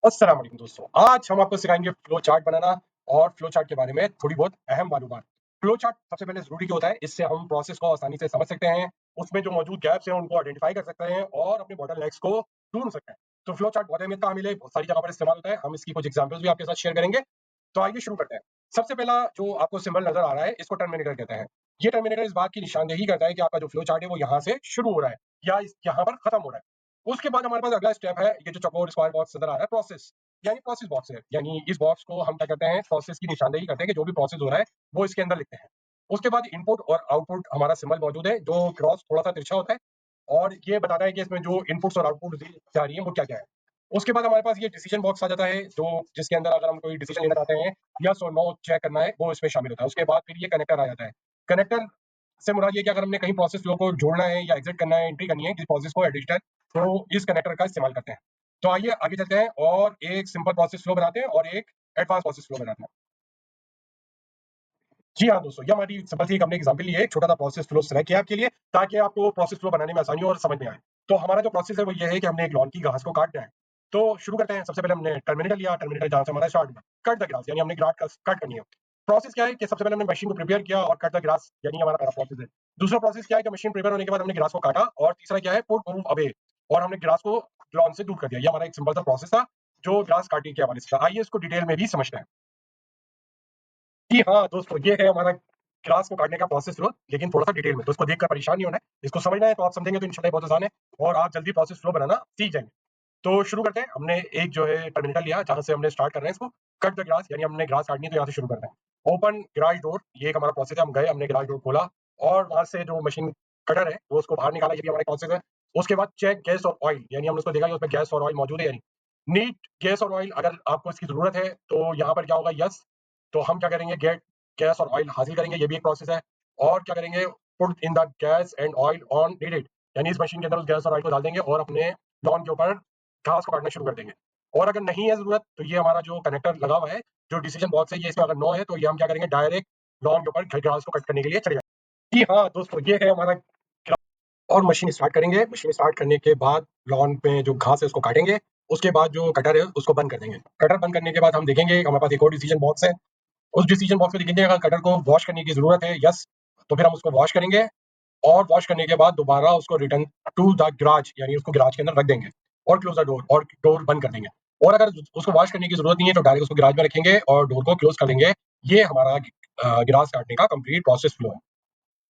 अस्सलाम वालेकुम दोस्तों, आज हम आपको सिखाएंगे फ्लो चार्ट बनाना और फ्लो चार्ट के बारे में थोड़ी बहुत अहम मालूमात। फ्लो चार्ट सबसे पहले जरूरी क्यों होता है, इससे हम प्रोसेस को आसानी से समझ सकते हैं, उसमें जो मौजूद गैप्स हैं उनको आइडेंटिफाई कर सकते हैं और अपने बॉटलनेक्स को ढूंढ सकते हैं। तो फ्लो चार्ट बहुत अहमियत का हामिल है, बहुत सारी जगह पर इस्तेमाल होता है। हम इसकी कुछ एग्जांपल्स भी आपके साथ शेयर करेंगे। तो आइए शुरू करते हैं। सबसे पहला जो आपको सिंबल नजर आ रहा है, इसको टर्मिनेटर कहते हैं। ये टर्मिनेटर इस बात की निशानदेही करता है कि आपका जो फ्लो चार्ट है वो यहाँ से शुरू हो रहा है या यहाँ पर खत्म हो रहा है। उसके बाद हमारे पास अगला स्टेप है, ये जो चौकोर स्क्वायर बॉक्स नजर आ रहा है, प्रोसेस यानी प्रोसेस बॉक्स है। यानी इस बॉक्स को हम क्या करते हैं, प्रोसेस की निशानदेही करते हैं कि जो भी प्रोसेस हो रहा है वो इसके अंदर लिखते हैं। उसके बाद इनपुट और आउटपुट हमारा सिंबल मौजूद है, जो क्रॉस थोड़ा सा तिरछा होता है और ये बताता है कि इसमें जो इनपुट्स और आउटपुट जा रही है वो क्या क्या है। उसके बाद हमारे पास ये डिसीजन बॉक्स आ जाता है, जो जिसके अंदर अगर हम कोई डिसीजन लेना चाहते हैं, यस और नो चेक करना है, वो इसमें शामिल होता है। उसके बाद फिर ये कनेक्टर आ जाता है। कनेक्टर से मुराद ये कि अगर हमने कहीं प्रोसेस फ्लो को जोड़ना है या एग्जिट करना है, एंट्री करनी है किसी प्रोसेस को एडिटर, तो इस कनेक्टर का इस्तेमाल करते हैं। तो आइए आगे चलते हैं और एक सिंपल प्रोसेस फ्लो बनाते हैं और एक एडवांस प्रोसेस फ्लो बनाते हैं। जी हाँ दोस्तों, ये हमारी सिंपल सी हमने एग्जांपल लिया है, एक छोटा सा प्रोसेस फ्लो सेलेक्ट किया आपके लिए ताकि आपको प्रोसेस फ्लो बनाने में आसानी हो और समझ में आए। तो हमारा जो प्रोसेस है वो ये है कि हमने एक लॉन की घास को काटना है। तो शुरू करते हैं। सबसे पहले हमने टर्मिनेटर लिया, टर्मिनेटर जहां से हमारा स्टार्ट हुआ, कट द ग्रास यानी हमने ग्रास कट करनी है। प्रोसेस क्या है कि सबसे पहले हमने मशीन को प्रिपेयर किया और कट द ग्रास यानी हमारा पहला प्रोसेस है। दूसरा प्रोसेस क्या है कि मशीन प्रिपेयर होने के बाद हमने ग्रास को काटा, और तीसरा क्या है, पुट मूव अवे, और हमने ग्रास को लॉन से दूर कर दिया। ये हमारा एक सिंपल सा प्रोसेस था जो ग्रास काटने के हवाले से था। आइए इसको डिटेल में भी समझते हैं। जी हाँ दोस्तों, ये है हमारा ग्रास को काटने का प्रोसेस फ्लो, लेकिन थोड़ा सा डिटेल में। तो इसको देखकर परेशान नहीं होना है, इसको समझना है। तो आप समझेंगे तो इंशाल्लाह बहुत आसान है और आप जल्दी प्रोसेस फ्लो बनाना सीख जाएंगे। तो शुरू करते हैं। हमने एक जो है टर्मिनेटर लिया जहां से हमने स्टार्ट कर रहे हैं इसको कट द ग्रास, यानी हमने ग्रास काटनी है, तो यहाँ से शुरू करते हैं। ओपन गैराज डोर, ये एक हमारा प्रोसेस है। हम गए, हमने गैराज डोर खोला और वहां से जो मशीन कटर है वो उसको बाहर निकाला, ये भी हमारा प्रोसेस है। उसके बाद चेक गैस और ऑयल, यानी हमने उसको देखा कि उसमें गैस और ऑयल मौजूद है यानी नीट गैस और ऑयल। अगर आपको इसकी जरूरत है तो यहाँ पर क्या होगा, यस। तो हम क्या करेंगे, गेट गैस और ऑयल हासिल करेंगे, ये भी एक प्रोसेस है। और क्या करेंगे, put in the gas and oil on needed, यानी इस मशीन के अंदर उस गैस और ऑयल को डाल देंगे और अपने लॉन के ऊपर घास को काटना शुरू कर देंगे। और अगर नहीं है जरूरत तो ये हमारा जो कनेक्टर लगा हुआ है, जो डिसीजन बॉक्स है, ये इसमें अगर नो है तो ये हम क्या करेंगे, डायरेक्ट लॉन के ऊपर घास को कट करने के लिए चले जाएंगे। जी हाँ दोस्तों, ये है हमारा और मशीन स्टार्ट करेंगे। मशीन स्टार्ट करने के बाद लॉन पे जो घास है उसको काटेंगे। उसके बाद जो कटर है उसको बंद कर देंगे। कटर बंद करने के बाद हम देखेंगे हमारे पास एक और डिसीजन बॉक्स है। उस डिसीजन बॉक्स में लिखेंगे अगर कटर को वॉश करने की जरूरत है, यस, तो फिर हम उसको वॉश करेंगे। और वॉश करने के बाद दोबारा उसको रिटर्न टू द गैराज, यानी उसको गैराज के अंदर रख देंगे और क्लोज द डोर, और डोर बंद कर देंगे। और अगर उसको वॉश करने की जरूरत नहीं है तो डायरेक्ट उसको गैराज में रखेंगे और डोर को क्लोज कर देंगे। ये हमारा गैराज काटने का कंप्लीट प्रोसेस फ्लो है।